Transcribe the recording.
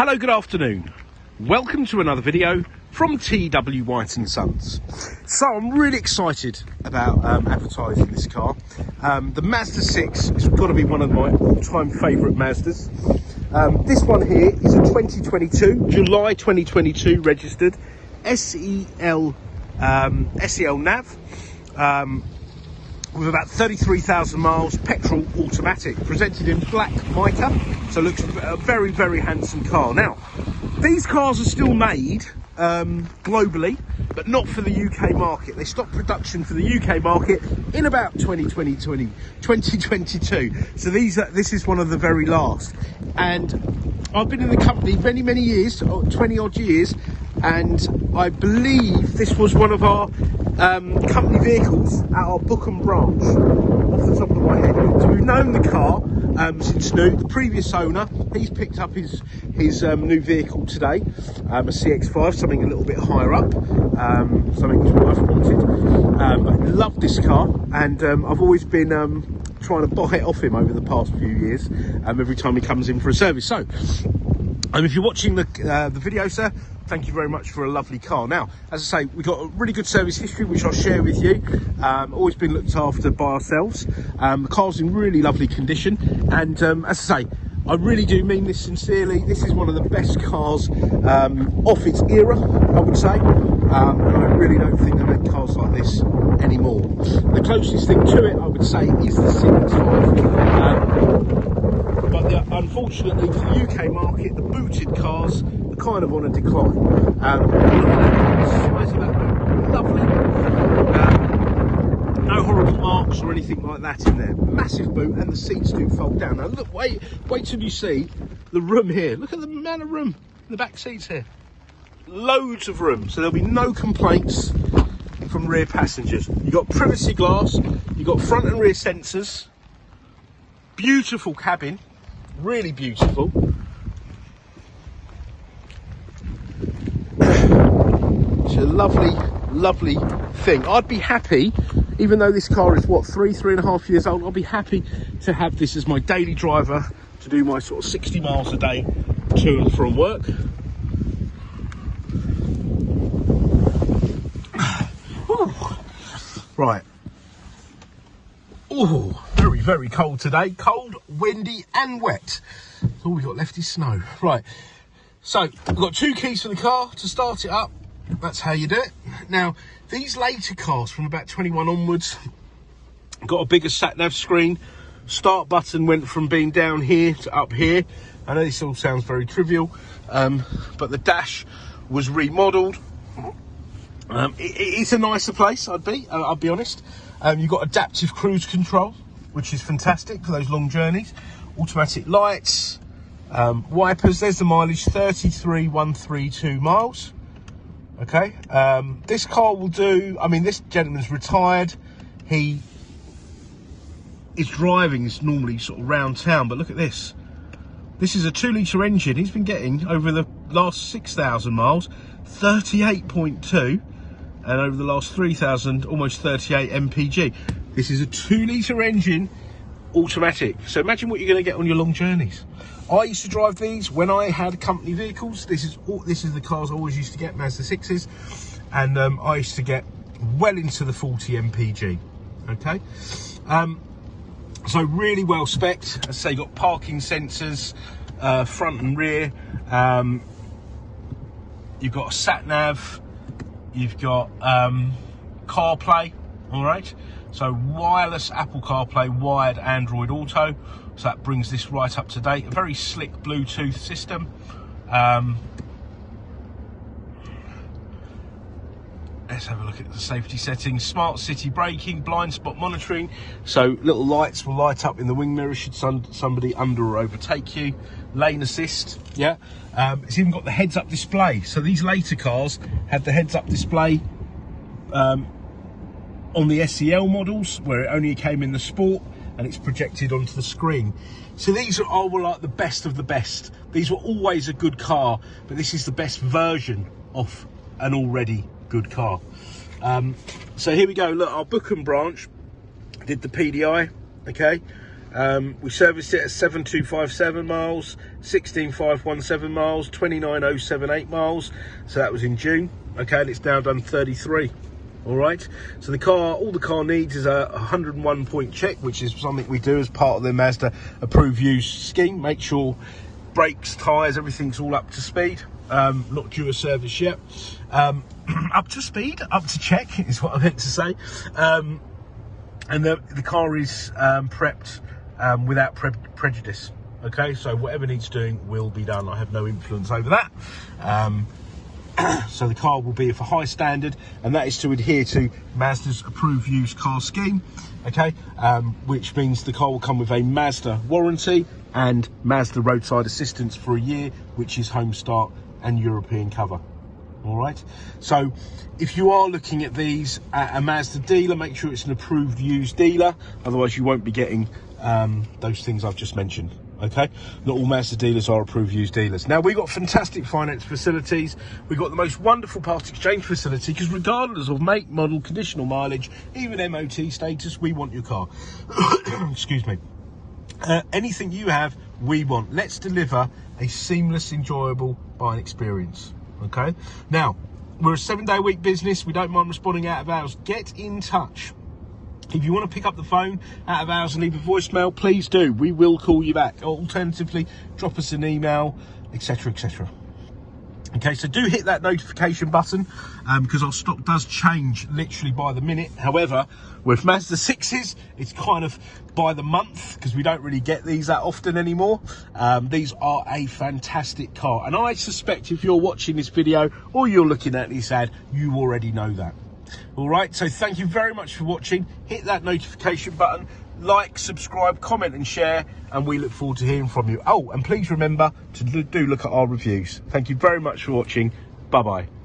Hello, good afternoon. Welcome to another video from TW White & Sons. So I'm really excited about advertising this car. The Mazda 6 has got to be one of my all-time favourite Mazdas. This one here is a 2022, July 2022 registered SEL nav. With about 33,000 miles, petrol automatic, presented in black mica, so it looks a very, very handsome car. Now, these cars are still made globally, but not for the UK market. They stopped production for the UK market in about 2022. So this is one of the very last. And I've been in the company many years, 20 odd years, and I believe this was one of our company vehicles at our Bookham branch, off the top of my head. So we've known the car since new. The previous owner, he's picked up his new vehicle today, a CX-5, something a little bit higher up, something which my wife wanted. I love this car, and I've always been trying to buy it off him over the past few years, every time he comes in for a service. So if you're watching the video, sir, thank you very much for a lovely car. Now, as I say, we've got a really good service history, which I'll share with you. Always been looked after by ourselves. The car's in really lovely condition. And as I say, I really do mean this sincerely. This is one of the best cars off its era, I would say. And I really don't think they make cars like this anymore. The closest thing to it, I would say, is the CX-5. But unfortunately for the UK market, the booted cars are kind of on a decline. Look at the size of that boot, lovely. No horrible marks or anything like that in there. Massive boot, and the seats do fold down. Now look, wait till you see the room here. Look at the amount of room in the back seats here. Loads of room, so there'll be no complaints from rear passengers. You've got privacy glass, you've got front and rear sensors. Beautiful cabin. Really beautiful. It's a lovely thing. I'd be happy, even though this car is what, three and a half years old, I'll be happy to have this as my daily driver to do my sort of 60 miles a day to and from work. Ooh. Right. Oh, very cold today. Cold, windy and wet. All we've got left is snow. Right, so we've got two keys for the car to start it up. That's how you do it. Now, these later cars from about 21 onwards got a bigger sat-nav screen. Start button went from being down here to up here. I know this all sounds very trivial, but the dash was remodeled. It's a nicer place, I'll be honest. You've got adaptive cruise control, which is fantastic for those long journeys. Automatic lights, wipers. There's the mileage, 33,132 miles. Okay, this car will do. I mean, this gentleman's retired. He is driving this normally sort of round town, but look at this. This is a 2-litre engine. He's been getting over the last 6,000 miles, 38.2. And over the last 3,000, almost 38 mpg. This is a 2-litre engine, automatic. So imagine what you're going to get on your long journeys. I used to drive these when I had company vehicles. This is the cars I always used to get, Mazda 6s. And I used to get well into the 40 mpg. Okay. So really well spec'd. As I say, got parking sensors, front and rear. You've got a sat nav. You've got CarPlay, all right? So wireless Apple CarPlay, wired Android Auto. So that brings this right up to date. A very slick Bluetooth system. Let's have a look at the safety settings. Smart city braking, blind spot monitoring. So little lights will light up in the wing mirror should somebody under or overtake you. Lane assist, yeah. It's even got the heads-up display. So these later cars had the heads-up display on the SEL models, where it only came in the Sport, and it's projected onto the screen. So these are like the best of the best. These were always a good car, but this is the best version of an already good car. So here we go. Look, our Bookham branch did the PDI. Okay, We serviced it at 7257 miles, 16517 miles, 29078 miles. So that was in June. Okay, and it's now done 33. All right. So the car, all the car needs is a 101 point check, which is something we do as part of the Mazda approved use scheme. Make sure brakes, tyres, everything's all up to speed. Not due a service yet. Up to speed, up to check is what I meant to say. And the car is prepped without prejudice. Okay, so whatever needs doing will be done. I have no influence over that. So the car will be of a high standard, and that is to adhere to Mazda's approved used car scheme. Okay, which means the car will come with a Mazda warranty and Mazda roadside assistance for a year, which is home start and European cover. All right, so if you are looking at these at a Mazda dealer, make sure it's an approved used dealer, otherwise you won't be getting those things I've just mentioned. Okay, not all Mazda dealers are approved used dealers. Now, we've got fantastic finance facilities. We've got the most wonderful part exchange facility, because regardless of make, model, conditional mileage, even MOT status, we want your car. Excuse me. Anything you have, we want. Let's deliver a seamless, enjoyable buying experience. Okay, now we're a 7-day-a-week business. We don't mind responding out of hours. Get in touch. If you want to pick up the phone out of hours and leave a voicemail, please do. We will call you back. Alternatively, drop us an email, etc, etc. Okay, so do hit that notification button, because our stock does change literally by the minute. However, with Mazda 6s, it's kind of by the month, because we don't really get these that often anymore. These are a fantastic car, and I suspect if you're watching this video or you're looking at this ad, you already know that. All right, so thank you very much for watching. Hit that notification button, like, subscribe, comment and share, and we look forward to hearing from you. Oh, and please remember to do look at our reviews. Thank you very much for watching. Bye bye.